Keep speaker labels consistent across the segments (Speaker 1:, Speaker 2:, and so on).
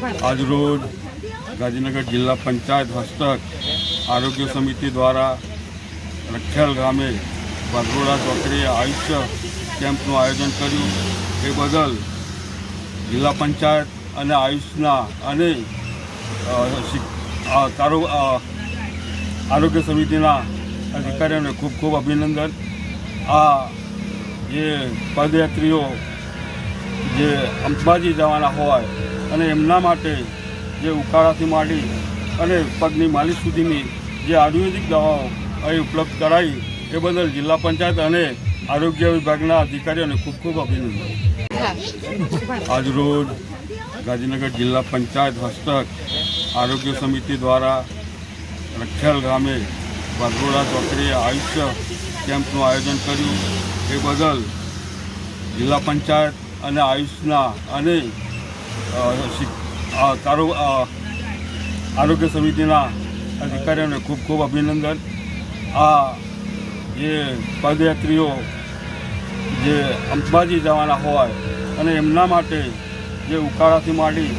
Speaker 1: આજરોજ ગાંધીનગર જિલ્લા પંચાયત હસ્તક આરોગ્ય સમિતિ દ્વારા રખેલ ગામે ભદ્રોડા ચોકડીએ આયુષ્ય કેમ્પનું આયોજન કર્યું. એ બદલ જિલ્લા પંચાયત અને આયુષના અને આરોગ્ય સમિતિના અધિકારીઓને ખૂબ ખૂબ અભિનંદન. આ જે પદયાત્રીઓ જે અંબાજી જવાના હોય અને એમના માટે જે ઉકાળાથી માંડી અને પગની માલિશ સુધીની જે આયુર્વેદિક દવાઓ અહીં ઉપલબ્ધ કરાવી એ બદલ જિલ્લા પંચાયત અને આરોગ્ય વિભાગના અધિકારીઓને ખૂબ ખૂબ અભિનંદન. આજરોજ ગાંધીનગર જિલ્લા પંચાયત હસ્તક આરોગ્ય સમિતિ દ્વારા રખેલ ગામે ભદ્રોડા ચોકડીએ આયુષ્ય કેમ્પનું આયોજન કર્યું. એ બદલ જિલ્લા પંચાયત અને આયુષના અને આરોગ્ય સમિતિના અધિકારીઓને ખૂબ ખૂબ અભિનંદન. આ જે પદયાત્રીઓ જે અંબાજી જવાના હોય અને એમના માટે જે ઉકાળાથી માંડી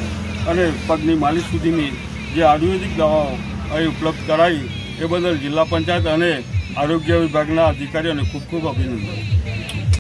Speaker 1: અને પગની માલિશ સુધીની જે આયુર્વેદિક દવાઓ અહીં ઉપલબ્ધ કરાવી એ બદલ જિલ્લા પંચાયત અને આરોગ્ય વિભાગના અધિકારીઓને ખૂબ ખૂબ અભિનંદન.